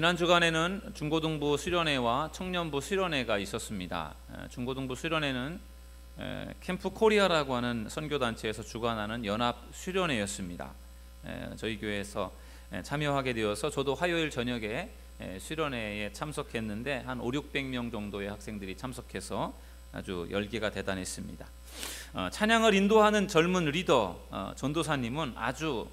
지난 주간에는 중고등부 수련회와 청년부 수련회가 있었습니다. 중고등부 수련회는 캠프 코리아라고 하는 선교단체에서 주관하는 연합 수련회였습니다. 저희 교회에서 참여하게 되어서 저도 화요일 저녁에 수련회에 참석했는데 한 500~600명 정도의 학생들이 참석해서 아주 열기가 대단했습니다. 찬양을 인도하는 젊은 리더 전도사님은 아주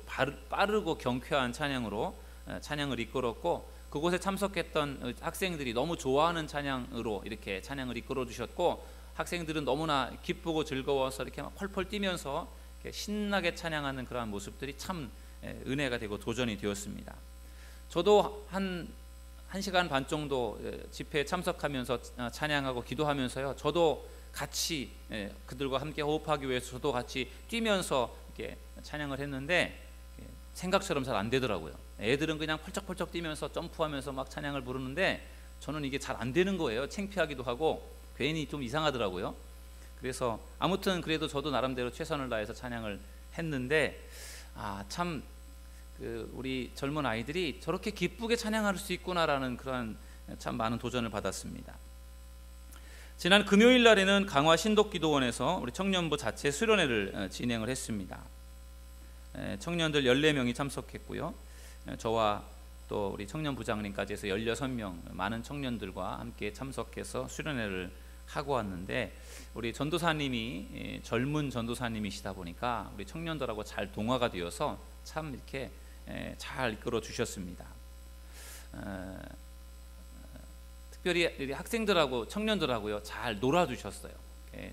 빠르고 경쾌한 찬양으로 찬양을 이끌었고, 그곳에 참석했던 학생들이 너무 좋아하는 찬양으로 이렇게 찬양을 이끌어 주셨고, 학생들은 너무나 기쁘고 즐거워서 이렇게 막 펄펄 뛰면서 이렇게 신나게 찬양하는 그러한 모습들이 참 은혜가 되고 도전이 되었습니다. 저도 한 1시간 반 정도 집회에 참석하면서 찬양하고 기도하면서요, 저도 같이 그들과 함께 호흡하기 위해서 저도 같이 뛰면서 이렇게 찬양을 했는데 생각처럼 잘 안 되더라고요. 애들은 그냥 펄쩍펄쩍 뛰면서 점프하면서 막 찬양을 부르는데 저는 이게 잘 안 되는 거예요. 창피하기도 하고 괜히 좀 이상하더라고요. 그래서 아무튼 그래도 저도 나름대로 최선을 다해서 찬양을 했는데 참 우리 젊은 아이들이 저렇게 기쁘게 찬양할 수 있구나라는 그런 참 많은 도전을 받았습니다. 지난 금요일 날에는 강화 신독기도원에서 우리 청년부 자체 수련회를 진행을 했습니다. 청년들 14명이 참석했고요. 저와 또 우리 청년부장님까지 해서 16명 많은 청년들과 함께 참석해서 수련회를 하고 왔는데, 우리 전도사님이 젊은 전도사님이시다 보니까 우리 청년들하고 잘 동화가 되어서 참 이렇게 잘 이끌어 주셨습니다. 특별히 학생들하고 청년들하고요 잘 놀아주셨어요.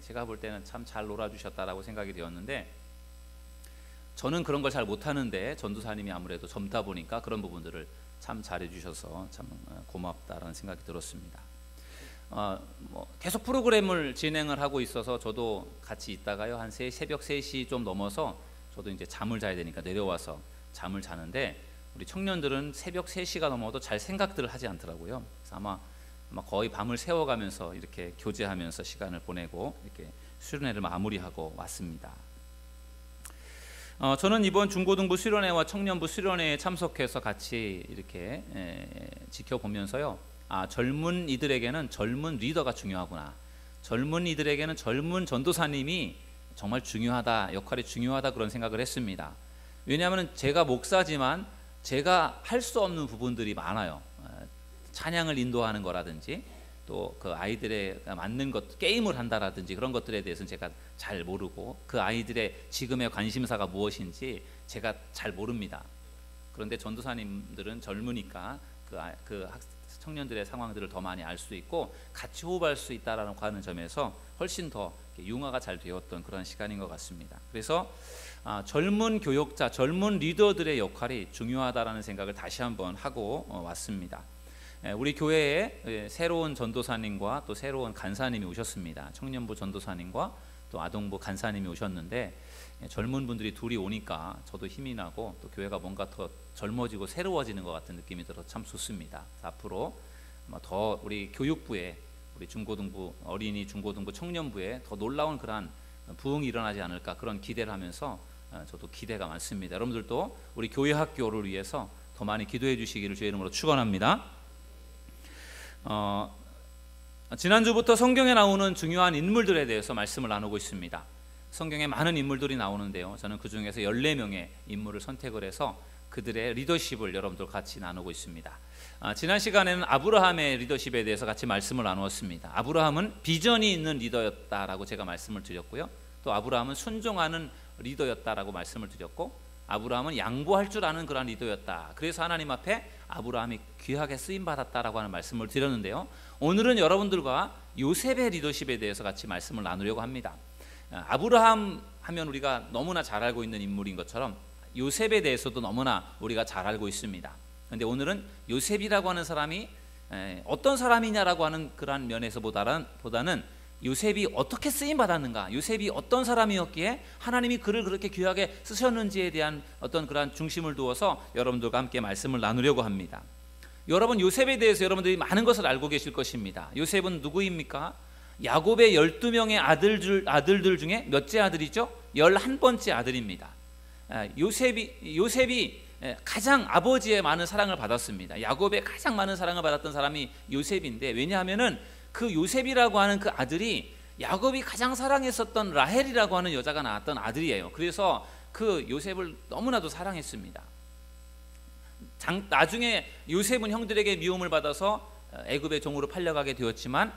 제가 볼 때는 참 잘 놀아주셨다라고 생각이 되었는데, 저는 그런 걸 잘 못하는데 전도사님이 아무래도 젊다 보니까 그런 부분들을 참 잘해주셔서 참 고맙다라는 생각이 들었습니다. 계속 프로그램을 진행을 하고 있어서 저도 같이 있다가요 한 새벽 3시 좀 넘어서 저도 이제 잠을 자야 되니까 내려와서 잠을 자는데, 우리 청년들은 새벽 3시가 넘어도 잘 생각들을 하지 않더라고요. 그래서 아마 거의 밤을 새워가면서 이렇게 교제하면서 시간을 보내고 이렇게 수련회를 마무리하고 왔습니다. 저는 이번 중고등부 수련회와 청년부 수련회에 참석해서 같이 이렇게 지켜보면서요, 젊은 이들에게는 젊은 리더가 중요하구나, 젊은 이들에게는 젊은 전도사님이 정말 중요하다, 역할이 중요하다, 그런 생각을 했습니다. 왜냐하면 제가 목사지만 제가 할 수 없는 부분들이 많아요. 찬양을 인도하는 거라든지 또 그 아이들에 맞는 것, 게임을 한다라든지 그런 것들에 대해서는 제가 잘 모르고, 그 아이들의 지금의 관심사가 무엇인지 제가 잘 모릅니다. 그런데 전도사님들은 젊으니까 그 청년들의 상황들을 더 많이 알 수 있고 같이 호흡할 수 있다라는 하는 점에서 훨씬 더 융화가 잘 되었던 그런 시간인 것 같습니다. 그래서 젊은 교역자, 젊은 리더들의 역할이 중요하다라는 생각을 다시 한번 하고 왔습니다. 우리 교회에 새로운 전도사님과 또 새로운 간사님이 오셨습니다. 청년부 전도사님과 또 아동부 간사님이 오셨는데, 젊은 분들이 둘이 오니까 저도 힘이 나고 또 교회가 뭔가 더 젊어지고 새로워지는 것 같은 느낌이 들어서 참 좋습니다. 앞으로 더 우리 교육부에, 우리 중고등부, 어린이 중고등부 청년부에 더 놀라운 그러한 부흥이 일어나지 않을까, 그런 기대를 하면서 저도 기대가 많습니다. 여러분들도 우리 교회 학교를 위해서 더 많이 기도해 주시기를 주의 이름으로 축원합니다. 지난주부터 성경에 나오는 중요한 인물들에 대해서 말씀을 나누고 있습니다. 성경에 많은 인물들이 나오는데요, 저는 그 중에서 14명의 인물을 선택을 해서 그들의 리더십을 여러분들 같이 나누고 있습니다. 지난 시간에는 아브라함의 리더십에 대해서 같이 말씀을 나누었습니다. 아브라함은 비전이 있는 리더였다라고 제가 말씀을 드렸고요, 또 아브라함은 순종하는 리더였다라고 말씀을 드렸고, 아브라함은 양보할 줄 아는 그런 리더였다. 그래서 하나님 앞에 아브라함이 귀하게 쓰임받았다라고 하는 말씀을 드렸는데요, 오늘은 여러분들과 요셉의 리더십에 대해서 같이 말씀을 나누려고 합니다. 아브라함 하면 우리가 너무나 잘 알고 있는 인물인 것처럼 요셉에 대해서도 너무나 우리가 잘 알고 있습니다. 그런데 오늘은 요셉이라고 하는 사람이 어떤 사람이냐라고 하는 그런 면에서보다는 요셉이 어떻게 쓰임 받았는가, 요셉이 어떤 사람이었기에 하나님이 그를 그렇게 귀하게 쓰셨는지에 대한 어떤 그런 중심을 두어서 여러분들과 함께 말씀을 나누려고 합니다. 여러분, 요셉에 대해서 여러분들이 많은 것을 알고 계실 것입니다. 요셉은 누구입니까? 야곱의 12명의 아들들 중에 몇째 아들이죠? 11번째 아들입니다. 요셉이 가장 아버지의 많은 사랑을 받았습니다. 야곱의 가장 많은 사랑을 받았던 사람이 요셉인데, 왜냐하면은 그 요셉이라고 하는 그 아들이 야곱이 가장 사랑했었던 라헬이라고 하는 여자가 낳았던 아들이에요. 그래서 그 요셉을 너무나도 사랑했습니다. 나중에 요셉은 형들에게 미움을 받아서 애굽의 종으로 팔려가게 되었지만,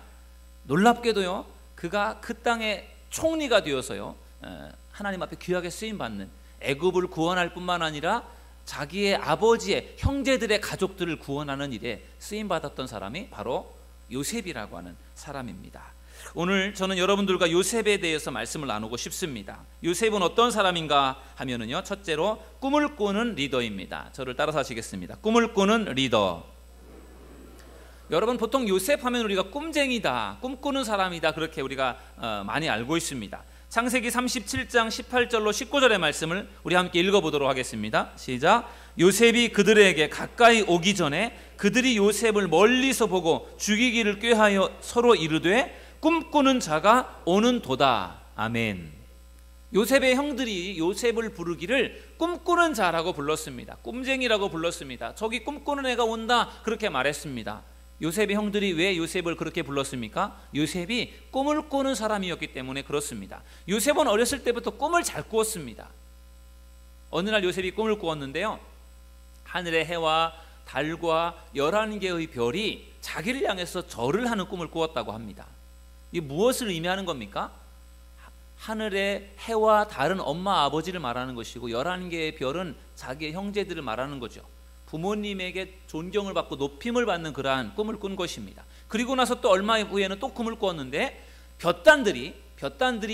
놀랍게도요, 그가 그 땅의 총리가 되어서요, 하나님 앞에 귀하게 쓰임받는, 애굽을 구원할 뿐만 아니라 자기의 아버지의 형제들의 가족들을 구원하는 일에 쓰임받았던 사람이 바로 요셉이라고 하는 사람입니다. 오늘 저는 여러분들과 요셉에 대해서 말씀을 나누고 싶습니다. 요셉은 어떤 사람인가 하면은요, 첫째로 꿈을 꾸는 리더입니다. 저를 따라서 하시겠습니다. 꿈을 꾸는 리더. 여러분, 보통 요셉 하면 우리가 꿈쟁이다, 꿈꾸는 사람이다, 그렇게 우리가 많이 알고 있습니다. 창세기 37장 18절로 19절의 말씀을 우리 함께 읽어보도록 하겠습니다. 시작. 요셉이 그들에게 가까이 오기 전에 그들이 요셉을 멀리서 보고 죽이기를 꾀하여 서로 이르되 꿈꾸는 자가 오는 도다. 아멘. 요셉의 형들이 요셉을 부르기를 꿈꾸는 자라고 불렀습니다. 꿈쟁이라고 불렀습니다. 저기 꿈꾸는 애가 온다, 그렇게 말했습니다. 요셉의 형들이 왜 요셉을 그렇게 불렀습니까? 요셉이 꿈을 꾸는 사람이었기 때문에 그렇습니다. 요셉은 어렸을 때부터 꿈을 잘 꾸었습니다. 어느 날 요셉이 꿈을 꾸었는데요, 하늘의 해와 달과 11개의 별이 자기를 향해서 절을 하는 꿈을 꾸었다고 합니다. 이게 무엇을 의미하는 겁니까? 하늘의 해와 달은 엄마 아버지를 말하는 것이고 11개의 별은 자기의 형제들을 말하는 거죠. 부모님에게 존경을 받고 높임을 받는 그러한 꿈을 꾼 것입니다. 그리고 나서 또 얼마 후에는 또 꿈을 꾸었는데, 볕단들이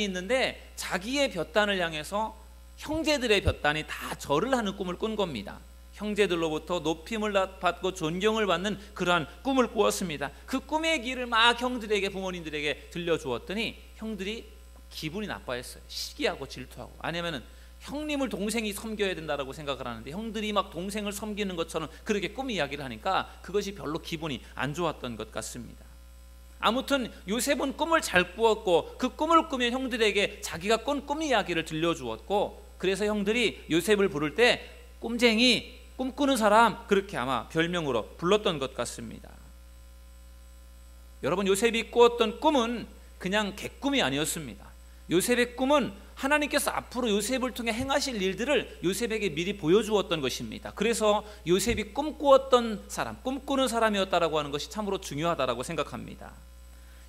있는데 자기의 볕단을 향해서 형제들의 볕단이 다 절을 하는 꿈을 꾼 겁니다. 형제들로부터 높임을 받고 존경을 받는 그러한 꿈을 꾸었습니다. 그 꿈의 길을 막 형들에게, 부모님들에게 들려주었더니 형들이 기분이 나빠했어요. 시기하고 질투하고. 아니면은 형님을 동생이 섬겨야 된다라고 생각을 하는데 형들이 막 동생을 섬기는 것처럼 그렇게 꿈 이야기를 하니까 그것이 별로 기분이 안 좋았던 것 같습니다. 아무튼 요셉은 꿈을 잘 꾸었고, 그 꿈을 꾸며 형들에게 자기가 꾼 꿈 이야기를 들려주었고, 그래서 형들이 요셉을 부를 때 꿈쟁이, 꿈꾸는 사람, 그렇게 아마 별명으로 불렀던 것 같습니다. 여러분, 요셉이 꾸었던 꿈은 그냥 개꿈이 아니었습니다. 요셉의 꿈은 하나님께서 앞으로 요셉을 통해 행하실 일들을 요셉에게 미리 보여주었던 것입니다. 그래서 요셉이 꿈꾸었던 사람, 꿈꾸는 사람이었다라고 하는 것이 참으로 중요하다라고 생각합니다.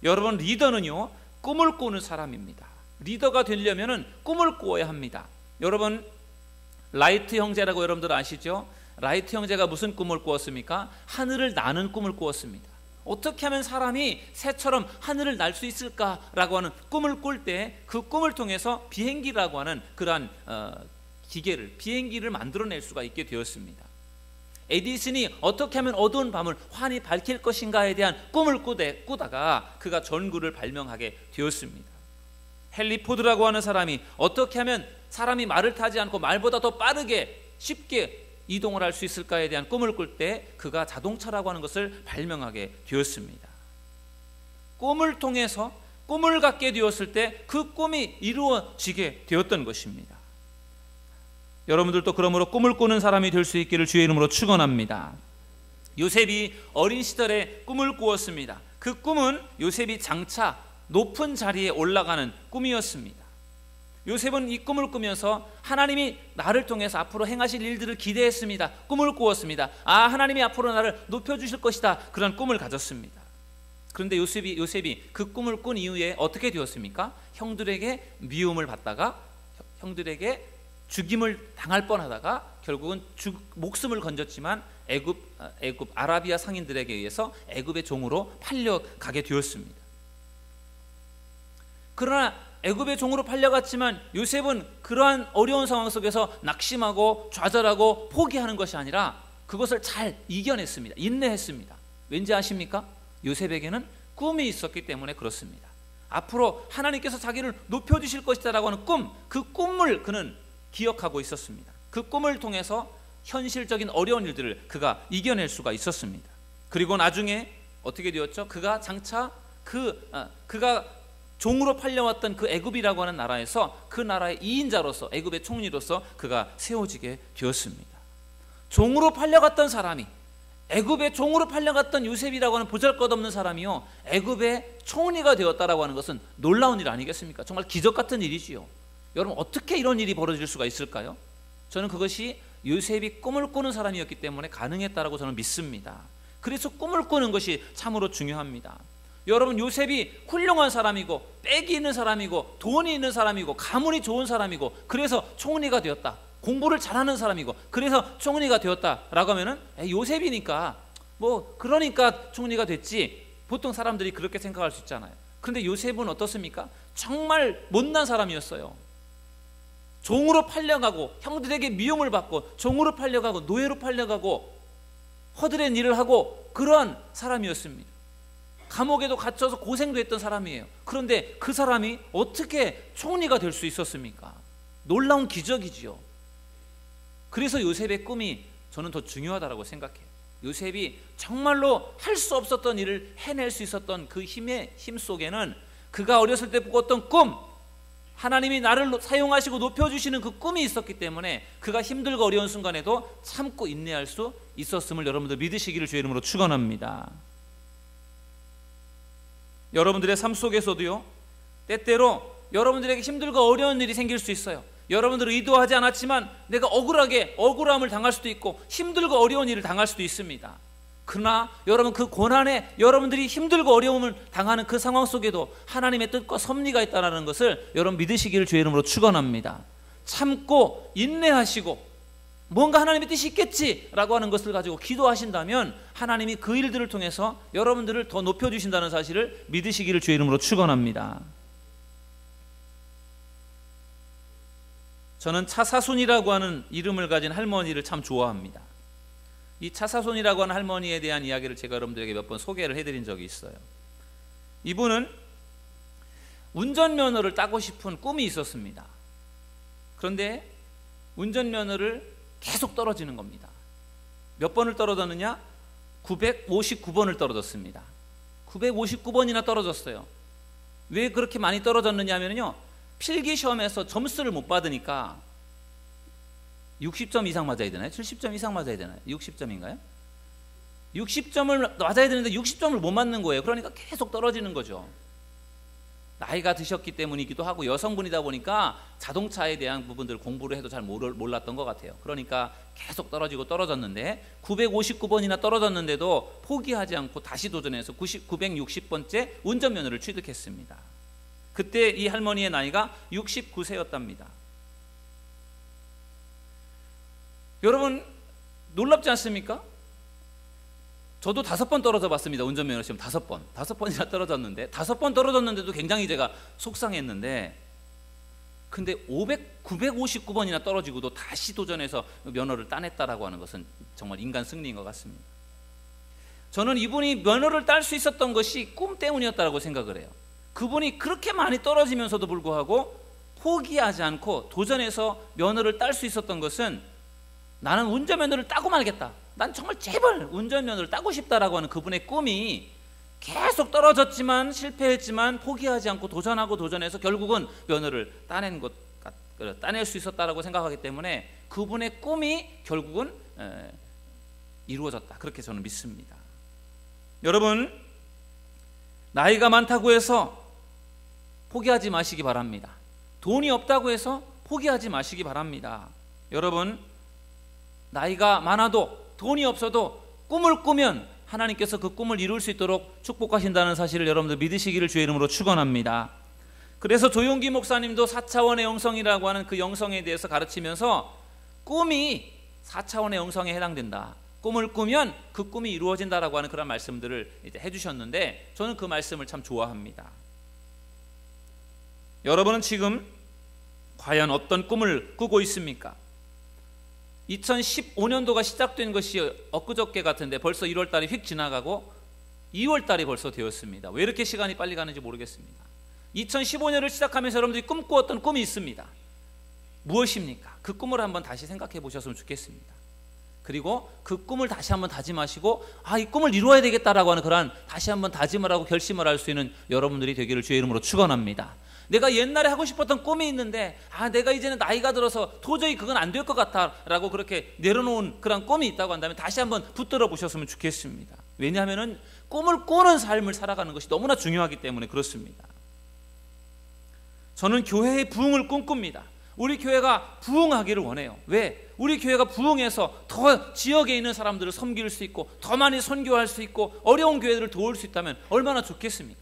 여러분, 리더는요, 꿈을 꾸는 사람입니다. 리더가 되려면 꿈을 꾸어야 합니다. 여러분, 라이트 형제라고 여러분들 아시죠? 라이트 형제가 무슨 꿈을 꾸었습니까? 하늘을 나는 꿈을 꾸었습니다. 어떻게 하면 사람이 새처럼 하늘을 날 수 있을까라고 하는 꿈을 꿀 때 그 꿈을 통해서 비행기라고 하는 그러한 비행기를 만들어낼 수가 있게 되었습니다. 에디슨이 어떻게 하면 어두운 밤을 환히 밝힐 것인가에 대한 꿈을 꾸다가 그가 전구를 발명하게 되었습니다. 헨리 포드라고 하는 사람이 어떻게 하면 사람이 말을 타지 않고 말보다 더 빠르게 쉽게 이동을 할 수 있을까에 대한 꿈을 꿀 때 그가 자동차라고 하는 것을 발명하게 되었습니다. 꿈을 통해서 꿈을 갖게 되었을 때 그 꿈이 이루어지게 되었던 것입니다. 여러분들도 그러므로 꿈을 꾸는 사람이 될 수 있기를 주의 이름으로 축원합니다. 요셉이 어린 시절에 꿈을 꾸었습니다. 그 꿈은 요셉이 장차 높은 자리에 올라가는 꿈이었습니다. 요셉은 이 꿈을 꾸면서 하나님이 나를 통해서 앞으로 행하실 일들을 기대했습니다. 꿈을 꾸었습니다. 하나님이 앞으로 나를 높여주실 것이다, 그런 꿈을 가졌습니다. 그런데 요셉이 그 꿈을 꾼 이후에 어떻게 되었습니까? 형들에게 미움을 받다가 형들에게 죽임을 당할 뻔하다가 결국은 목숨을 건졌지만 애굽 아라비아 상인들에게 의해서 애굽의 종으로 팔려가게 되었습니다. 그러나 애굽의 종으로 팔려갔지만 요셉은 그러한 어려운 상황 속에서 낙심하고 좌절하고 포기하는 것이 아니라 그것을 잘 이겨냈습니다. 인내했습니다. 왠지 아십니까? 요셉에게는 꿈이 있었기 때문에 그렇습니다. 앞으로 하나님께서 자기를 높여주실 것이다라고 하는 꿈, 그 꿈을 그는 기억하고 있었습니다. 그 꿈을 통해서 현실적인 어려운 일들을 그가 이겨낼 수가 있었습니다. 그리고 나중에 어떻게 되었죠? 그가 장차 그가 종으로 팔려왔던 그 애굽이라고 하는 나라에서 그 나라의 2인자로서 애굽의 총리로서 그가 세워지게 되었습니다. 종으로 팔려갔던 사람이, 애굽의 종으로 팔려갔던 요셉이라고 하는 보잘것없는 사람이요, 애굽의 총리가 되었다라고 하는 것은 놀라운 일 아니겠습니까? 정말 기적 같은 일이지요. 여러분, 어떻게 이런 일이 벌어질 수가 있을까요? 저는 그것이 요셉이 꿈을 꾸는 사람이었기 때문에 가능했다라고 저는 믿습니다. 그래서 꿈을 꾸는 것이 참으로 중요합니다. 여러분, 요셉이 훌륭한 사람이고 빽이 있는 사람이고 돈이 있는 사람이고 가문이 좋은 사람이고 그래서 총리가 되었다, 공부를 잘하는 사람이고 그래서 총리가 되었다라고 하면은 요셉이니까 뭐 그러니까 총리가 됐지, 보통 사람들이 그렇게 생각할 수 있잖아요. 그런데 요셉은 어떻습니까? 정말 못난 사람이었어요. 종으로 팔려가고 형들에게 미움을 받고 종으로 팔려가고 노예로 팔려가고 허드렛 일을 하고 그러한 사람이었습니다. 감옥에도 갇혀서 고생도 했던 사람이에요. 그런데 그 사람이 어떻게 총리가 될 수 있었습니까? 놀라운 기적이지요. 그래서 요셉의 꿈이 저는 더 중요하다고 생각해요. 요셉이 정말로 할 수 없었던 일을 해낼 수 있었던 그 힘 속에는 그가 어렸을 때 꾸었던 꿈, 하나님이 나를 사용하시고 높여주시는 그 꿈이 있었기 때문에 그가 힘들고 어려운 순간에도 참고 인내할 수 있었음을 여러분들 믿으시기를 주의 이름으로 축원합니다. 여러분들의 삶 속에서도요, 때때로 여러분들에게 힘들고 어려운 일이 생길 수 있어요. 여러분들은 의도하지 않았지만 내가 억울함을 당할 수도 있고 힘들고 어려운 일을 당할 수도 있습니다. 그러나 여러분, 그 고난에 여러분들이 힘들고 어려움을 당하는 그 상황 속에도 하나님의 뜻과 섭리가 있다는 것을 여러분 믿으시기를 주의 이름으로 축원합니다. 참고 인내하시고 뭔가 하나님의 뜻이 있겠지라고 하는 것을 가지고 기도하신다면 하나님이 그 일들을 통해서 여러분들을 더 높여주신다는 사실을 믿으시기를 주의 이름으로 축원합니다. 저는 차사손이라고 하는 이름을 가진 할머니를 참 좋아합니다. 이 차사손이라고 하는 할머니에 대한 이야기를 제가 여러분들에게 몇 번 소개를 해드린 적이 있어요. 이분은 운전면허를 따고 싶은 꿈이 있었습니다. 그런데 운전면허를 계속 떨어지는 겁니다. 몇 번을 떨어졌느냐? 959번을 떨어졌습니다. 959번이나 떨어졌어요. 왜 그렇게 많이 떨어졌느냐 하면요, 필기시험에서 점수를 못 받으니까 60점 이상 맞아야 되나요? 70점 이상 맞아야 되나요? 60점인가요? 60점을 맞아야 되는데 60점을 못 맞는 거예요. 그러니까 계속 떨어지는 거죠. 나이가 드셨기 때문이기도 하고 여성분이다 보니까 자동차에 대한 부분들 공부를 해도 잘 몰랐던 것 같아요. 그러니까 계속 떨어졌는데 959번이나 떨어졌는데도 포기하지 않고 다시 도전해서 960번째 운전면허를 취득했습니다. 그때 이 할머니의 나이가 69세였답니다. 여러분, 놀랍지 않습니까? 저도 5번 떨어져 봤습니다. 운전면허 시험 5번이나 떨어졌는데 5번 떨어졌는데도 굉장히 제가 속상했는데, 근데 959번이나 떨어지고도 다시 도전해서 면허를 따냈다라고 하는 것은 정말 인간 승리인 것 같습니다. 저는 이분이 면허를 딸 수 있었던 것이 꿈 때문이었다고 생각을 해요. 그분이 그렇게 많이 떨어지면서도 불구하고 포기하지 않고 도전해서 면허를 딸 수 있었던 것은 나는 운전면허를 따고 말겠다, 난 정말 제발 운전면허를 따고 싶다라고 하는 그분의 꿈이 계속 떨어졌지만 실패했지만 포기하지 않고 도전하고 도전해서 결국은 면허를 따낼 수 있었다라고 생각하기 때문에 그분의 꿈이 결국은 이루어졌다, 그렇게 저는 믿습니다. 여러분, 나이가 많다고 해서 포기하지 마시기 바랍니다. 돈이 없다고 해서 포기하지 마시기 바랍니다. 여러분, 나이가 많아도 돈이 없어도 꿈을 꾸면 하나님께서 그 꿈을 이룰 수 있도록 축복하신다는 사실을 여러분들 믿으시기를 주의 이름으로 축원합니다. 그래서 조용기 목사님도 4차원의 영성이라고 하는 그 영성에 대해서 가르치면서 꿈이 4차원의 영성에 해당된다, 꿈을 꾸면 그 꿈이 이루어진다라고 하는 그런 말씀들을 이제 해주셨는데 저는 그 말씀을 참 좋아합니다. 여러분은 지금 과연 어떤 꿈을 꾸고 있습니까? 2015년도가 시작된 것이 엊그저께 같은데 벌써 1월달이 휙 지나가고 2월달이 벌써 되었습니다. 왜 이렇게 시간이 빨리 가는지 모르겠습니다. 2015년을 시작하면서 여러분들이 꿈꾸었던 꿈이 있습니다. 무엇입니까? 그 꿈을 한번 다시 생각해 보셨으면 좋겠습니다. 그리고 그 꿈을 다시 한번 다짐하시고 이 꿈을 이루어야 되겠다라고 하는 그러한 다시 한번 다짐을 하고 결심을 할 수 있는 여러분들이 되기를 주의 이름으로 축원합니다. 내가 옛날에 하고 싶었던 꿈이 있는데 내가 이제는 나이가 들어서 도저히 그건 안 될 것 같아 라고 그렇게 내려놓은 그런 꿈이 있다고 한다면 다시 한번 붙들어 보셨으면 좋겠습니다. 왜냐하면 꿈을 꾸는 삶을 살아가는 것이 너무나 중요하기 때문에 그렇습니다. 저는 교회의 부흥을 꿈꿉니다. 우리 교회가 부흥하기를 원해요. 왜? 우리 교회가 부흥해서 더 지역에 있는 사람들을 섬길 수 있고 더 많이 선교할 수 있고 어려운 교회들을 도울 수 있다면 얼마나 좋겠습니까?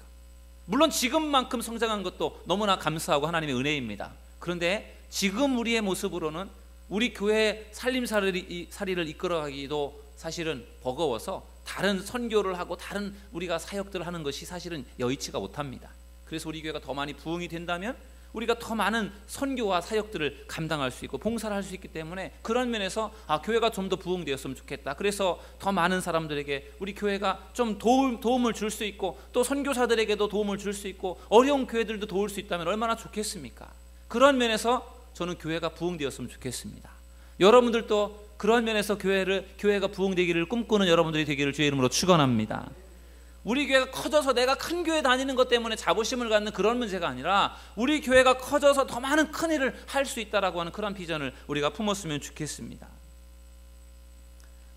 물론 지금만큼 성장한 것도 너무나 감사하고 하나님의 은혜입니다. 그런데 지금 우리의 모습으로는 우리 교회의 살림살이를 이끌어가기도 사실은 버거워서 다른 선교를 하고 다른 우리가 사역들을 하는 것이 사실은 여의치가 못합니다. 그래서 우리 교회가 더 많이 부흥이 된다면 우리가 더 많은 선교와 사역들을 감당할 수 있고 봉사를 할 수 있기 때문에 그런 면에서 교회가 좀 더 부흥되었으면 좋겠다. 그래서 더 많은 사람들에게 우리 교회가 좀 도움을 줄 수 있고 또 선교사들에게도 도움을 줄 수 있고 어려운 교회들도 도울 수 있다면 얼마나 좋겠습니까? 그런 면에서 저는 교회가 부흥되었으면 좋겠습니다. 여러분들도 그런 면에서 교회가 부흥되기를 꿈꾸는 여러분들이 되기를 주의 이름으로 축원합니다. 우리 교회가 커져서 내가 큰 교회 다니는 것 때문에 자부심을 갖는 그런 문제가 아니라 우리 교회가 커져서 더 많은 큰 일을 할 수 있다라고 하는 그런 비전을 우리가 품었으면 좋겠습니다.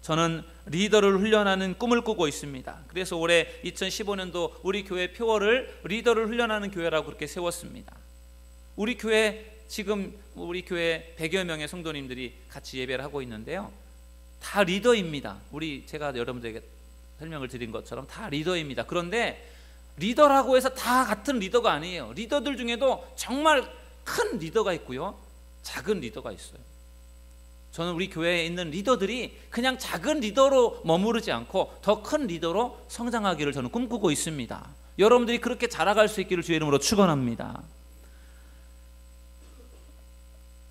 저는 리더를 훈련하는 꿈을 꾸고 있습니다. 그래서 올해 2015년도 우리 교회 표어를 리더를 훈련하는 교회라고 그렇게 세웠습니다. 우리 교회 지금 우리 교회 100여 명의 성도님들이 같이 예배를 하고 있는데요. 다 리더입니다. 제가 여러분들에게 설명을 드린 것처럼 다 리더입니다. 그런데 리더라고 해서 다 같은 리더가 아니에요. 리더들 중에도 정말 큰 리더가 있고요, 작은 리더가 있어요. 저는 우리 교회에 있는 리더들이 그냥 작은 리더로 머무르지 않고 더 큰 리더로 성장하기를 저는 꿈꾸고 있습니다. 여러분들이 그렇게 자라갈 수 있기를 주의 이름으로 축원합니다.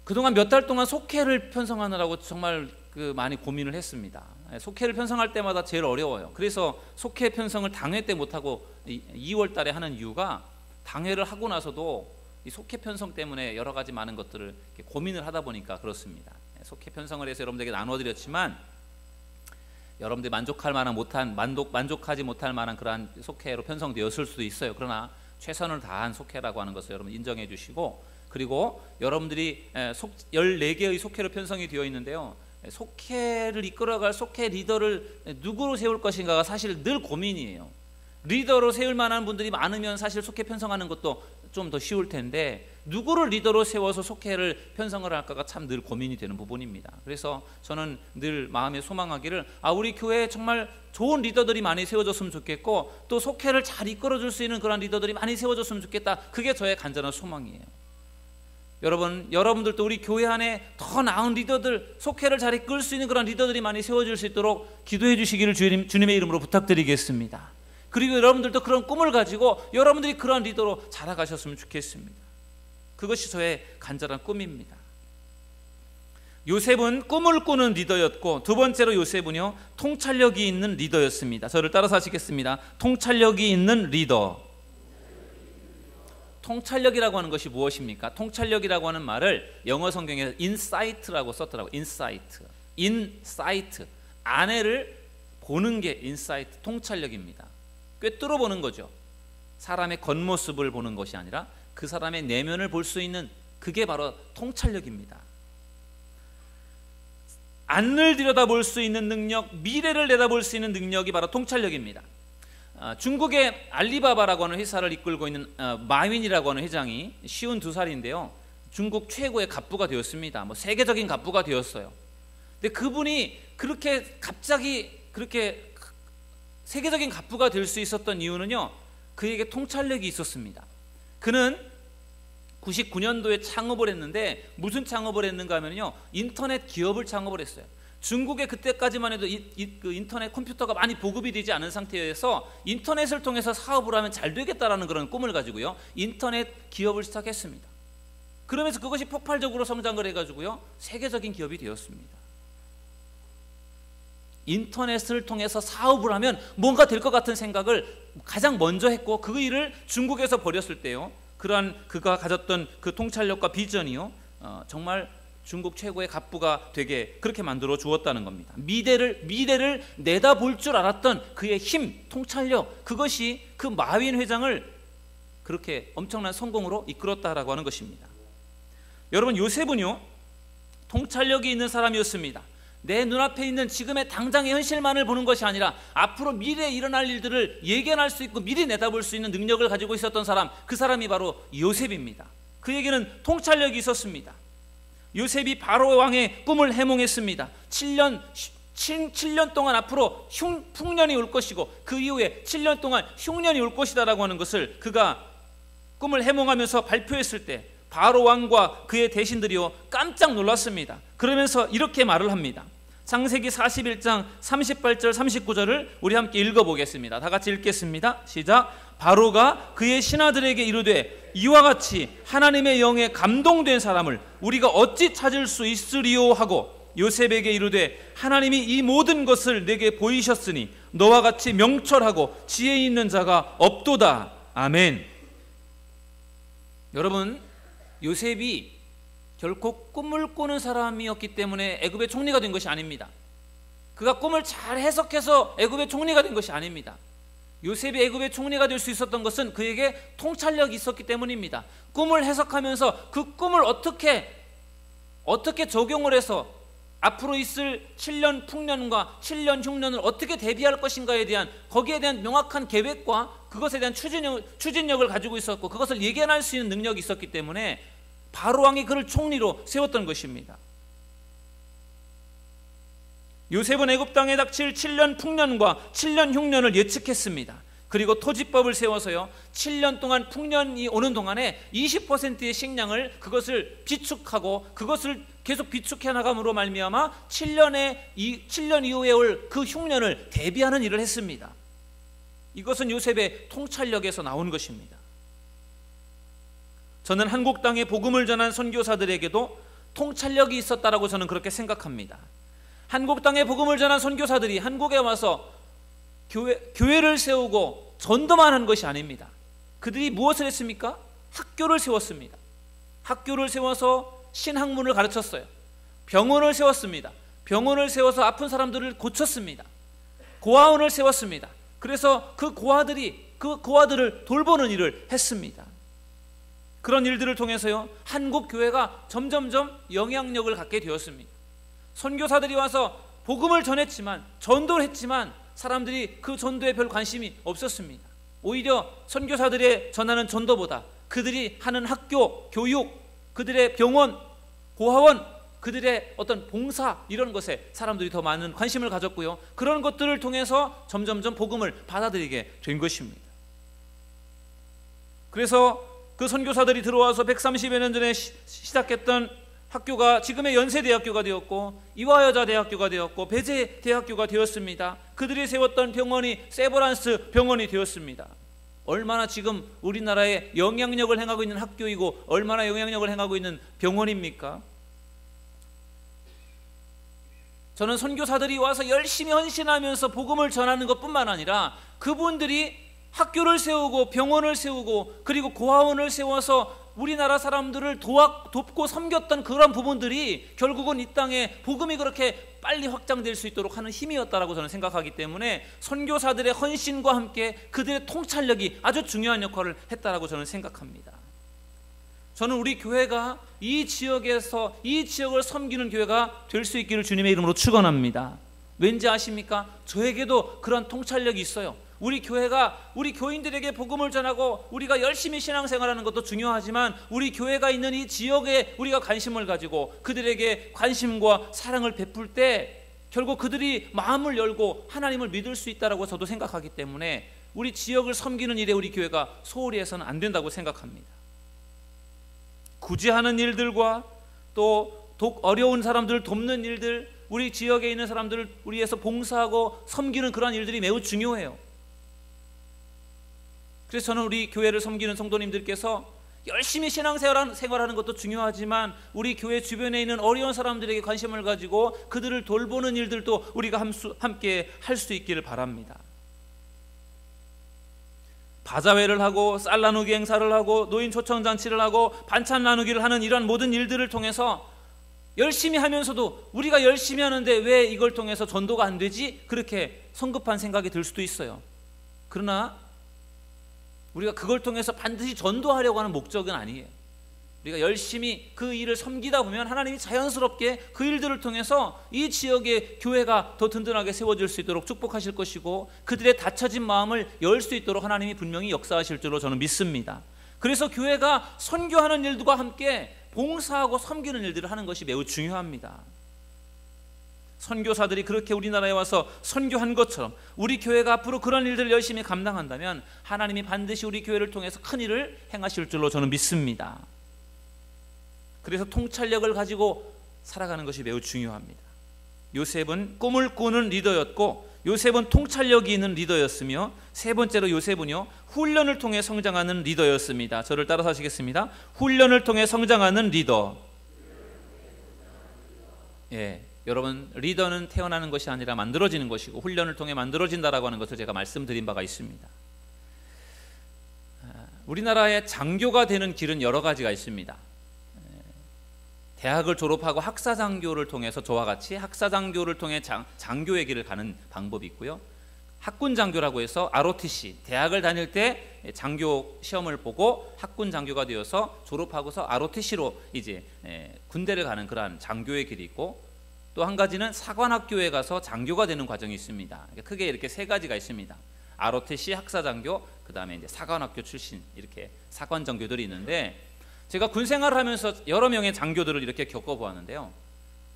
그동안 몇 달 동안 속회를 편성하느라고 정말 많이 고민을 했습니다. 속회를 편성할 때마다 제일 어려워요. 그래서 속회 편성을 당회 때 못하고 2월 달에 하는 이유가 당회를 하고 나서도 이 속회 편성 때문에 여러 가지 많은 것들을 고민을 하다 보니까 그렇습니다. 속회 편성을 해서 여러분들에게 나눠드렸지만 여러분들이 만족하지 못할 만한 그러한 속회로 편성되었을 수도 있어요. 그러나 최선을 다한 속회라고 하는 것을 여러분 인정해 주시고, 그리고 여러분들이 14개의 속회로 편성이 되어 있는데요, 속회를 이끌어갈 속회 리더를 누구로 세울 것인가가 사실 늘 고민이에요. 리더로 세울 만한 분들이 많으면 사실 속회 편성하는 것도 좀 더 쉬울 텐데 누구를 리더로 세워서 속회를 편성을 할까가 참 늘 고민이 되는 부분입니다. 그래서 저는 늘 마음에 소망하기를 우리 교회에 정말 좋은 리더들이 많이 세워졌으면 좋겠고 또 속회를 잘 이끌어줄 수 있는 그런 리더들이 많이 세워졌으면 좋겠다. 그게 저의 간절한 소망이에요. 여러분들도 우리 교회 안에 더 나은 리더들, 속회를 잘 이끌 수 있는 그런 리더들이 많이 세워질 수 있도록 기도해 주시기를 주님의 이름으로 부탁드리겠습니다. 그리고 여러분들도 그런 꿈을 가지고 여러분들이 그런 리더로 자라가셨으면 좋겠습니다. 그것이 저의 간절한 꿈입니다. 요셉은 꿈을 꾸는 리더였고, 두 번째로 요셉은요, 통찰력이 있는 리더였습니다. 저를 따라서 하시겠습니다. 통찰력이 있는 리더. 통찰력이라고 하는 것이 무엇입니까? 통찰력이라고 하는 말을 영어 성경에 인사이트라고 썼더라고요. 인사이트. 아내를 보는 게 인사이트, 통찰력입니다. 꿰뚫어 보는 거죠. 사람의 겉모습을 보는 것이 아니라 그 사람의 내면을 볼 수 있는, 그게 바로 통찰력입니다. 안을 들여다볼 수 있는 능력, 미래를 내다볼 수 있는 능력이 바로 통찰력입니다. 중국의 알리바바라고 하는 회사를 이끌고 있는 마윈이라고 하는 회장이 52살인데요 중국 최고의 갑부가 되었습니다. 세계적인 갑부가 되었어요. 근데 그분이 그렇게 갑자기 그렇게 세계적인 갑부가 될 수 있었던 이유는요, 그에게 통찰력이 있었습니다. 그는 99년도에 창업을 했는데 무슨 창업을 했는가 하면요, 인터넷 기업을 창업을 했어요. 중국에 그때까지만 해도 그 인터넷 컴퓨터가 많이 보급이 되지 않은 상태에서 인터넷을 통해서 사업을 하면 잘 되겠다라는 그런 꿈을 가지고요, 인터넷 기업을 시작했습니다. 그러면서 그것이 폭발적으로 성장을 해가지고요, 세계적인 기업이 되었습니다. 인터넷을 통해서 사업을 하면 뭔가 될 것 같은 생각을 가장 먼저 했고, 그 일을 중국에서 벌였을 때요, 그가 가졌던 그 통찰력과 비전이요, 정말 중국 최고의 갑부가 되게 그렇게 만들어 주었다는 겁니다. 미래를 내다볼 줄 알았던 그의 힘, 통찰력, 그것이 그 마윈 회장을 그렇게 엄청난 성공으로 이끌었다라고 하는 것입니다. 여러분, 요셉은요 통찰력이 있는 사람이었습니다. 내 눈앞에 있는 지금의 당장의 현실만을 보는 것이 아니라 앞으로 미래에 일어날 일들을 예견할 수 있고 미리 내다볼 수 있는 능력을 가지고 있었던 사람, 그 사람이 바로 요셉입니다. 그에게는 통찰력이 있었습니다. 요셉이 바로 왕의 꿈을 해몽했습니다. 7년 동안 앞으로 풍년이 올 것이고 그 이후에 7년 동안 흉년이 올 것이다라고 하는 것을 그가 꿈을 해몽하면서 발표했을 때 바로 왕과 그의 대신들이요 깜짝 놀랐습니다. 그러면서 이렇게 말을 합니다. 창세기 41장 38절 39절을 우리 함께 읽어보겠습니다. 다 같이 읽겠습니다. 시작. 바로가 그의 신하들에게 이르되 이와 같이 하나님의 영에 감동된 사람을 우리가 어찌 찾을 수 있으리요 하고 요셉에게 이르되 하나님이 이 모든 것을 내게 보이셨으니 너와 같이 명철하고 지혜 있는 자가 없도다. 아멘. 여러분, 요셉이 결코 꿈을 꾸는 사람이었기 때문에 애굽의 총리가 된 것이 아닙니다. 그가 꿈을 잘 해석해서 애굽의 총리가 된 것이 아닙니다. 요셉이 애굽의 총리가 될 수 있었던 것은 그에게 통찰력이 있었기 때문입니다. 꿈을 해석하면서 그 꿈을 어떻게 적용을 해서 앞으로 있을 7년 풍년과 7년 흉년을 어떻게 대비할 것인가에 대한 거기에 대한 명확한 계획과 그것에 대한 추진력을 가지고 있었고 그것을 예견할 수 있는 능력이 있었기 때문에 바로 왕이 그를 총리로 세웠던 것입니다. 요셉은 애굽 땅에 닥칠 7년 풍년과 7년 흉년을 예측했습니다. 그리고 토지법을 세워서요 7년 동안 풍년이 오는 동안에 20%의 식량을 그것을 비축하고 그것을 계속 비축해 나감으로 말미암아 7년 이후에 올 그 흉년을 대비하는 일을 했습니다. 이것은 요셉의 통찰력에서 나온 것입니다. 저는 한국 땅에 복음을 전한 선교사들에게도 통찰력이 있었다라고 저는 그렇게 생각합니다. 한국 땅에 복음을 전한 선교사들이 한국에 와서 교회를 세우고 전도만 한 것이 아닙니다. 그들이 무엇을 했습니까? 학교를 세웠습니다. 학교를 세워서 신학문을 가르쳤어요. 병원을 세웠습니다. 병원을 세워서 아픈 사람들을 고쳤습니다. 고아원을 세웠습니다. 그래서 그 고아들을 돌보는 일을 했습니다. 그런 일들을 통해서요 한국 교회가 점점점 영향력을 갖게 되었습니다. 선교사들이 와서 복음을 전했지만 전도를 했지만 사람들이 그 전도에 별 관심이 없었습니다. 오히려 선교사들의 전하는 전도보다 그들이 하는 학교, 교육, 그들의 병원, 고아원, 그들의 어떤 봉사 이런 것에 사람들이 더 많은 관심을 가졌고요. 그런 것들을 통해서 점점점 복음을 받아들이게 된 것입니다. 그래서 그 선교사들이 들어와서 130여 년 전에 시작했던 학교가 지금의 연세대학교가 되었고 이화여자대학교가 되었고 배재대학교가 되었습니다. 그들이 세웠던 병원이 세브란스 병원이 되었습니다. 얼마나 지금 우리나라에 영향력을 행하고 있는 학교이고 얼마나 영향력을 행하고 있는 병원입니까? 저는 선교사들이 와서 열심히 헌신하면서 복음을 전하는 것뿐만 아니라 그분들이 학교를 세우고 병원을 세우고 그리고 고아원을 세워서 우리나라 사람들을 돕고 섬겼던 그런 부분들이 결국은 이 땅에 복음이 그렇게 빨리 확장될 수 있도록 하는 힘이었다라고 저는 생각하기 때문에 선교사들의 헌신과 함께 그들의 통찰력이 아주 중요한 역할을 했다라고 저는 생각합니다. 저는 우리 교회가 이 지역을 섬기는 교회가 될 수 있기를 주님의 이름으로 축원합니다. 왠지 아십니까? 저에게도 그런 통찰력이 있어요. 우리 교회가 우리 교인들에게 복음을 전하고 우리가 열심히 신앙생활하는 것도 중요하지만 우리 교회가 있는 이 지역에 우리가 관심을 가지고 그들에게 관심과 사랑을 베풀 때 결국 그들이 마음을 열고 하나님을 믿을 수 있다라고 저도 생각하기 때문에 우리 지역을 섬기는 일에 우리 교회가 소홀히 해서는 안 된다고 생각합니다. 굳이 하는 일들과 또 어려운 사람들을 돕는 일들, 우리 지역에 있는 사람들을 위해서 봉사하고 섬기는 그런 일들이 매우 중요해요. 그래서 저는 우리 교회를 섬기는 성도님들께서 열심히 신앙생활하는 것도 중요하지만 우리 교회 주변에 있는 어려운 사람들에게 관심을 가지고 그들을 돌보는 일들도 우리가 함께 할 수 있기를 바랍니다. 바자회를 하고 쌀 나누기 행사를 하고 노인 초청잔치를 하고 반찬 나누기를 하는 이런 모든 일들을 통해서 열심히 하면서도 우리가 열심히 하는데 왜 이걸 통해서 전도가 안 되지? 그렇게 성급한 생각이 들 수도 있어요. 그러나 우리가 그걸 통해서 반드시 전도하려고 하는 목적은 아니에요. 우리가 열심히 그 일을 섬기다 보면 하나님이 자연스럽게 그 일들을 통해서 이 지역의 교회가 더 든든하게 세워질 수 있도록 축복하실 것이고, 그들의 닫혀진 마음을 열 수 있도록 하나님이 분명히 역사하실 줄로 저는 믿습니다. 그래서 교회가 선교하는 일들과 함께 봉사하고 섬기는 일들을 하는 것이 매우 중요합니다. 선교사들이 그렇게 우리나라에 와서 선교한 것처럼 우리 교회가 앞으로 그런 일들을 열심히 감당한다면 하나님이 반드시 우리 교회를 통해서 큰 일을 행하실 줄로 저는 믿습니다. 그래서 통찰력을 가지고 살아가는 것이 매우 중요합니다. 요셉은 꿈을 꾸는 리더였고, 요셉은 통찰력이 있는 리더였으며, 세 번째로 요셉은요, 훈련을 통해 성장하는 리더였습니다. 저를 따라서 하시겠습니다. 훈련을 통해 성장하는 리더. 여러분, 리더는 태어나는 것이 아니라 만들어지는 것이고, 훈련을 통해 만들어진다라고 하는 것을 제가 말씀드린 바가 있습니다. 우리나라의 장교가 되는 길은 여러 가지가 있습니다. 대학을 졸업하고 학사장교를 통해서 저와 같이 학사장교를 통해 장교의 길을 가는 방법이 있고요. 학군장교라고 해서 ROTC, 대학을 다닐 때 장교 시험을 보고 학군장교가 되어서 졸업하고서 ROTC로 이제 군대를 가는 그러한 장교의 길이 있고, 또 한 가지는 사관학교에 가서 장교가 되는 과정이 있습니다. 크게 이렇게 세 가지가 있습니다. ROTC, 학사장교, 그 다음에 이제 사관학교 출신, 이렇게 사관장교들이 있는데, 제가 군 생활을 하면서 여러 명의 장교들을 이렇게 겪어보았는데요,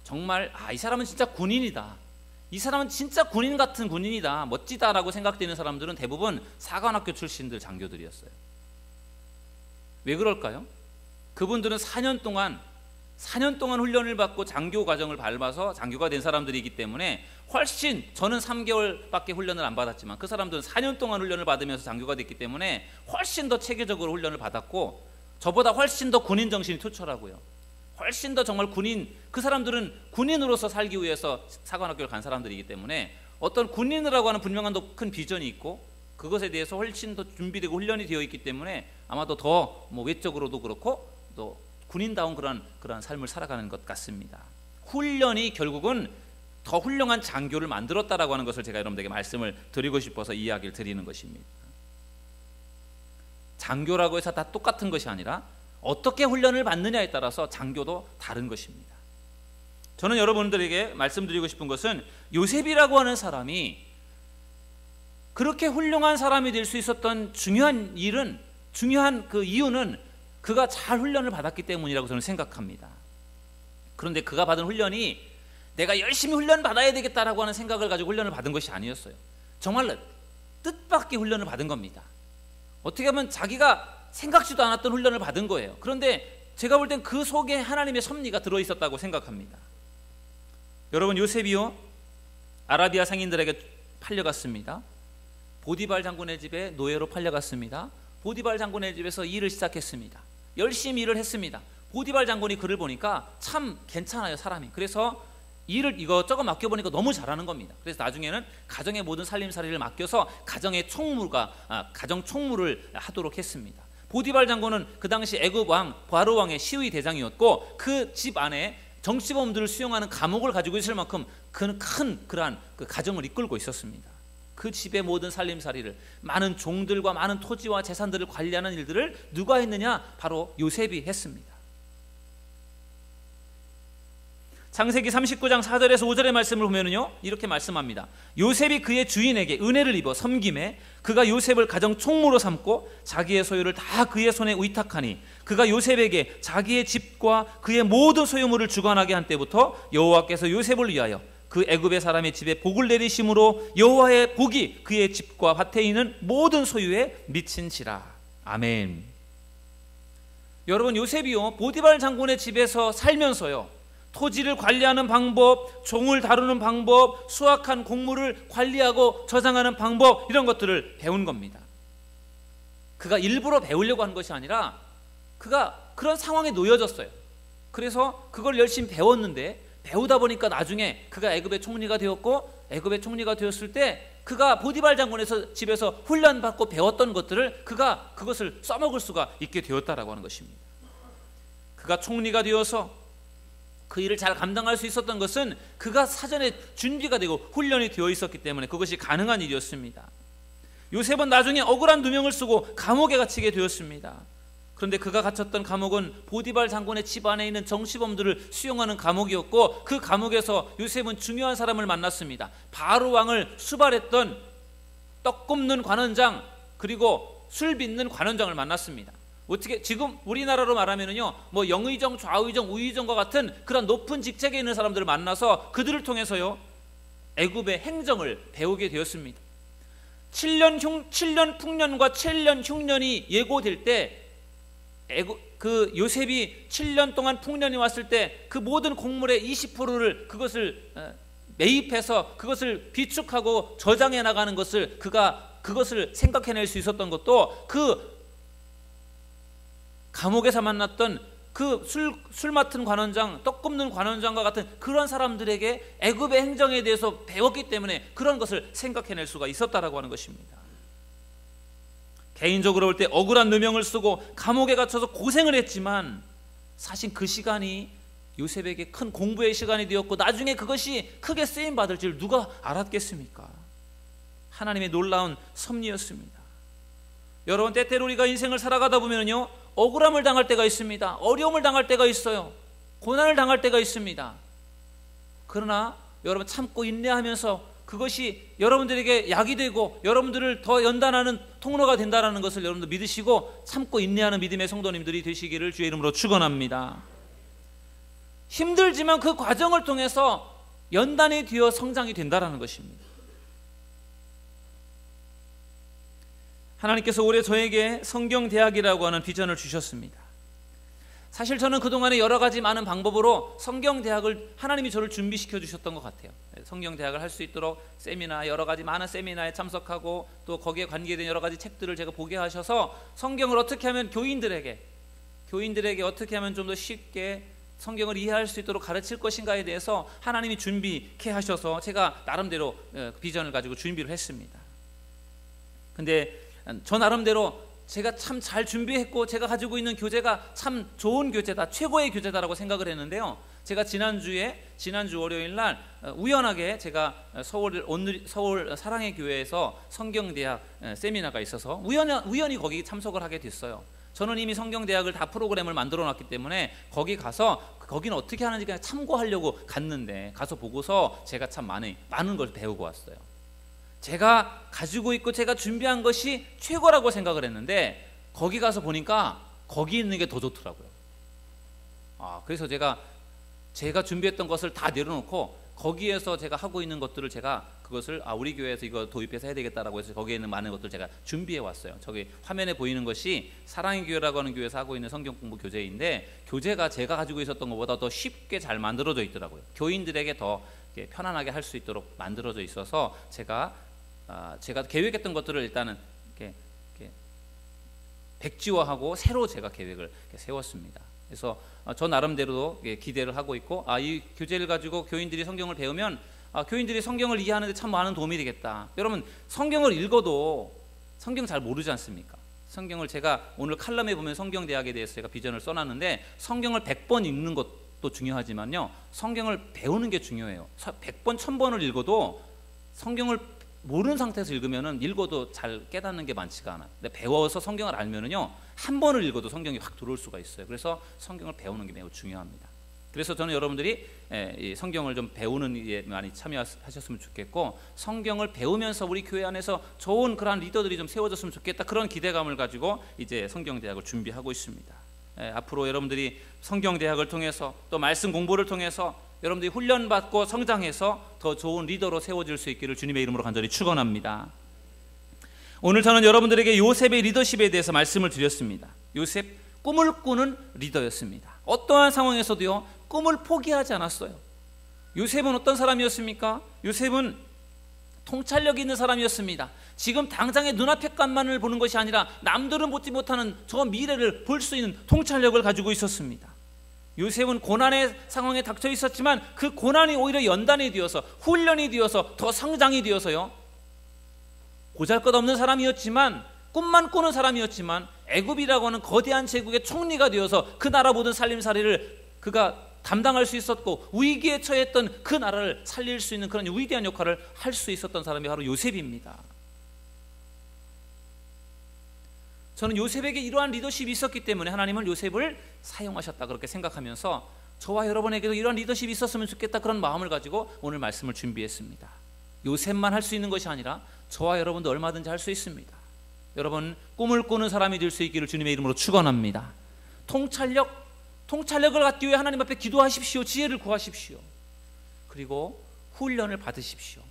정말 이 사람은 진짜 군인이다, 이 사람은 진짜 군인 같은 군인이다, 멋지다라고 생각되는 사람들은 대부분 사관학교 출신들 장교들이었어요. 왜 그럴까요? 그분들은 4년 동안 훈련을 받고 장교 과정을 밟아서 장교가 된 사람들이기 때문에 훨씬, 저는 3개월밖에 훈련을 안 받았지만 그 사람들은 4년 동안 훈련을 받으면서 장교가 됐기 때문에 훨씬 더 체계적으로 훈련을 받았고, 저보다 훨씬 더 군인 정신이 투철하고요, 훨씬 더 정말 군인, 그 사람들은 군인으로서 살기 위해서 사관학교를 간 사람들이기 때문에 어떤 군인이라고 하는 분명한 더 큰 비전이 있고, 그것에 대해서 훨씬 더 준비되고 훈련이 되어 있기 때문에 아마도 더 외적으로도 그렇고 또 군인다운 그런 삶을 살아가는 것 같습니다. 훈련이 결국은 더 훌륭한 장교를 만들었다라고 하는 것을 제가 여러분들에게 말씀을 드리고 싶어서 이야기를 드리는 것입니다. 장교라고 해서 다 똑같은 것이 아니라 어떻게 훈련을 받느냐에 따라서 장교도 다른 것입니다. 저는 여러분들에게 말씀드리고 싶은 것은, 요셉이라고 하는 사람이 그렇게 훌륭한 사람이 될 수 있었던 중요한 그 이유는 그가 잘 훈련을 받았기 때문이라고 저는 생각합니다. 그런데 그가 받은 훈련이 내가 열심히 훈련 받아야 되겠다라고 하는 생각을 가지고 훈련을 받은 것이 아니었어요. 정말 뜻밖의 훈련을 받은 겁니다. 어떻게 하면 자기가 생각지도 않았던 훈련을 받은 거예요. 그런데 제가 볼 땐 그 속에 하나님의 섭리가 들어있었다고 생각합니다. 여러분, 요셉이요, 아라비아 상인들에게 팔려갔습니다. 보디발 장군의 집에 노예로 팔려갔습니다. 보디발 장군의 집에서 일을 시작했습니다. 열심히 일을 했습니다. 보디발 장군이 그를 보니까 참 괜찮아요, 사람이. 그래서 일을 이것저것 맡겨보니까 너무 잘하는 겁니다. 그래서 나중에는 가정의 모든 살림살이를 맡겨서 가정 총무를 하도록 했습니다. 보디발 장군은 그 당시 애굽 왕 바로 왕의 시위 대장이었고, 그 집 안에 정치범들을 수용하는 감옥을 가지고 있을 만큼 그는 큰 그러한 그 가정을 이끌고 있었습니다. 그 집의 모든 살림살이를, 많은 종들과 많은 토지와 재산들을 관리하는 일들을 누가 했느냐? 바로 요셉이 했습니다. 창세기 39장 4절에서 5절의 말씀을 보면요, 이렇게 말씀합니다. 요셉이 그의 주인에게 은혜를 입어 섬김에 그가 요셉을 가정 총무로 삼고 자기의 소유를 다 그의 손에 위탁하니, 그가 요셉에게 자기의 집과 그의 모든 소유물을 주관하게 한 때부터 여호와께서 요셉을 위하여 그 애굽의 사람의 집에 복을 내리심으로 여호와의 복이 그의 집과 밭에 있는 모든 소유에 미친지라. 아멘. 여러분, 요셉이요, 보디발 장군의 집에서 살면서요, 토지를 관리하는 방법, 종을 다루는 방법, 수확한 곡물을 관리하고 저장하는 방법, 이런 것들을 배운 겁니다. 그가 일부러 배우려고 한 것이 아니라 그가 그런 상황에 놓여졌어요. 그래서 그걸 열심히 배웠는데, 배우다 보니까 나중에 그가 애굽의 총리가 되었고, 애굽의 총리가 되었을 때 그가 보디발 장군의 집에서 훈련받고 배웠던 것들을 그가 그것을 써먹을 수가 있게 되었다라고 하는 것입니다. 그가 총리가 되어서 그 일을 잘 감당할 수 있었던 것은 그가 사전에 준비가 되고 훈련이 되어 있었기 때문에 그것이 가능한 일이었습니다. 요셉은 나중에 억울한 누명을 쓰고 감옥에 갇히게 되었습니다. 그런데 그가 갇혔던 감옥은 보디발 장군의 집 안에 있는 정치범들을 수용하는 감옥이었고, 그 감옥에서 요셉은 중요한 사람을 만났습니다. 바로 왕을 수발했던 떡 굽는 관원장, 그리고 술 빚는 관원장을 만났습니다. 어떻게 지금 우리나라로 말하면은요, 뭐 영의정, 좌의정, 우의정과 같은 그런 높은 직책에 있는 사람들을 만나서 그들을 통해서요 애굽의 행정을 배우게 되었습니다. 7년 풍년과 7년 흉년이 예고될 때, 그 요셉이 7년 동안 풍년이 왔을 때 그 모든 곡물의 20%를 그것을 매입해서 그것을 비축하고 저장해 나가는 것을 그것을 생각해낼 수 있었던 것도 그 감옥에서 만났던 그 술 맡은 관원장, 떡 굽는 관원장과 같은 그런 사람들에게 애굽의 행정에 대해서 배웠기 때문에 그런 것을 생각해낼 수가 있었다라고 하는 것입니다. 개인적으로 볼 때 억울한 누명을 쓰고 감옥에 갇혀서 고생을 했지만, 사실 그 시간이 요셉에게 큰 공부의 시간이 되었고, 나중에 그것이 크게 쓰임받을 줄 누가 알았겠습니까? 하나님의 놀라운 섭리였습니다. 여러분, 때때로 우리가 인생을 살아가다 보면요 억울함을 당할 때가 있습니다. 어려움을 당할 때가 있어요. 고난을 당할 때가 있습니다. 그러나 여러분, 참고 인내하면서 그것이 여러분들에게 약이 되고 여러분들을 더 연단하는 통로가 된다는 것을 여러분들 믿으시고 참고 인내하는 믿음의 성도님들이 되시기를 주의 이름으로 축원합니다. 힘들지만 그 과정을 통해서 연단이 되어 성장이 된다는 것입니다. 하나님께서 올해 저에게 성경대학이라고 하는 비전을 주셨습니다. 사실 저는 그동안에 여러 가지 많은 방법으로 성경대학을 하나님이 저를 준비시켜 주셨던 것 같아요. 성경대학을 할 수 있도록 세미나, 여러 가지 많은 세미나에 참석하고 또 거기에 관계된 여러 가지 책들을 제가 보게 하셔서 성경을 어떻게 하면 교인들에게 어떻게 하면 좀 더 쉽게 성경을 이해할 수 있도록 가르칠 것인가에 대해서 하나님이 준비케 하셔서 제가 나름대로 비전을 가지고 준비를 했습니다. 근데 저 나름대로 제가 참 잘 준비했고 제가 가지고 있는 교재가 참 좋은 교재다, 최고의 교재다라고 생각을 했는데요. 제가 지난주 월요일 날 우연하게 제가 서울 사랑의 교회에서 성경대학 세미나가 있어서 우연히 거기 참석을 하게 됐어요. 저는 이미 성경대학을 다 프로그램을 만들어 놨기 때문에 거기 가서 거기는 어떻게 하는지 그냥 참고하려고 갔는데, 가서 보고서 제가 참 많은 걸 배우고 왔어요. 제가 가지고 있고 제가 준비한 것이 최고라고 생각을 했는데 거기 가서 보니까 거기 있는 게 더 좋더라고요. 그래서 제가 준비했던 것을 다 내려놓고 거기에서 제가 하고 있는 것들을 그것을 우리 교회에서 이거 도입해서 해야 되겠다라고 해서 거기에 있는 많은 것들을 제가 준비해 왔어요. 저기 화면에 보이는 것이 사랑의 교회라고 하는 교회에서 하고 있는 성경 공부 교재인데, 교재가 제가 가지고 있었던 것보다 더 쉽게 잘 만들어져 있더라고요. 교인들에게 더 편안하게 할 수 있도록 만들어져 있어서 제가 계획했던 것들을 일단은 이렇게 백지화하고 새로 제가 계획을 세웠습니다. 그래서 저 나름대로도 기대를 하고 있고, 이 교재를 가지고 교인들이 성경을 배우면 교인들이 성경을 이해하는 데 참 많은 도움이 되겠다. 여러분, 성경을 읽어도 성경 잘 모르지 않습니까? 성경을 제가 오늘 칼럼에 보면 성경대학에 대해서 제가 비전을 써놨는데, 성경을 100번 읽는 것도 중요하지만요, 성경을 배우는 게 중요해요. 100번, 1000번을 읽어도 성경을 모르는 상태에서 읽어도 잘 깨닫는 게 많지가 않아요. 근데 배워서 성경을 알면은요, 한 번을 읽어도 성경이 확 들어올 수가 있어요. 그래서 성경을 배우는 게 매우 중요합니다. 그래서 저는 여러분들이 이 성경을 좀 배우는 일에 많이 참여하셨으면 좋겠고, 성경을 배우면서 우리 교회 안에서 좋은 그러한 리더들이 좀 세워졌으면 좋겠다, 그런 기대감을 가지고 이제 성경대학을 준비하고 있습니다. 앞으로 여러분들이 성경대학을 통해서 또 말씀 공부를 통해서 여러분들이 훈련받고 성장해서 더 좋은 리더로 세워질 수 있기를 주님의 이름으로 간절히 축원합니다. 오늘 저는 여러분들에게 요셉의 리더십에 대해서 말씀을 드렸습니다. 요셉, 꿈을 꾸는 리더였습니다. 어떠한 상황에서도요, 꿈을 포기하지 않았어요. 요셉은 어떤 사람이었습니까? 요셉은 통찰력이 있는 사람이었습니다. 지금 당장의 눈앞의 것만을 보는 것이 아니라 남들은 보지 못하는 저 미래를 볼 수 있는 통찰력을 가지고 있었습니다. 요셉은 고난의 상황에 닥쳐 있었지만 그 고난이 오히려 연단이 되어서, 훈련이 되어서, 더 성장이 되어서요, 보잘것없는 사람이었지만, 꿈만 꾸는 사람이었지만 애굽이라고 하는 거대한 제국의 총리가 되어서 그 나라 모든 살림살이를 그가 담당할 수 있었고, 위기에 처했던 그 나라를 살릴 수 있는 그런 위대한 역할을 할 수 있었던 사람이 바로 요셉입니다. 저는 요셉에게 이러한 리더십이 있었기 때문에 하나님은 요셉을 사용하셨다 그렇게 생각하면서 저와 여러분에게도 이러한 리더십이 있었으면 좋겠다 그런 마음을 가지고 오늘 말씀을 준비했습니다. 요셉만 할 수 있는 것이 아니라 저와 여러분도 얼마든지 할 수 있습니다. 여러분 꿈을 꾸는 사람이 될 수 있기를 주님의 이름으로 축원합니다. 통찰력을 갖기 위해 하나님 앞에 기도하십시오. 지혜를 구하십시오. 그리고 훈련을 받으십시오.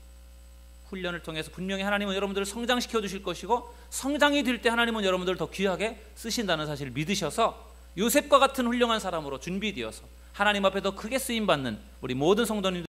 훈련을 통해서 분명히 하나님은 여러분들을 성장시켜 주실 것이고 성장이 될 때 하나님은 여러분들을 더 귀하게 쓰신다는 사실을 믿으셔서 요셉과 같은 훌륭한 사람으로 준비되어서 하나님 앞에 더 크게 쓰임받는 우리 모든 성도님들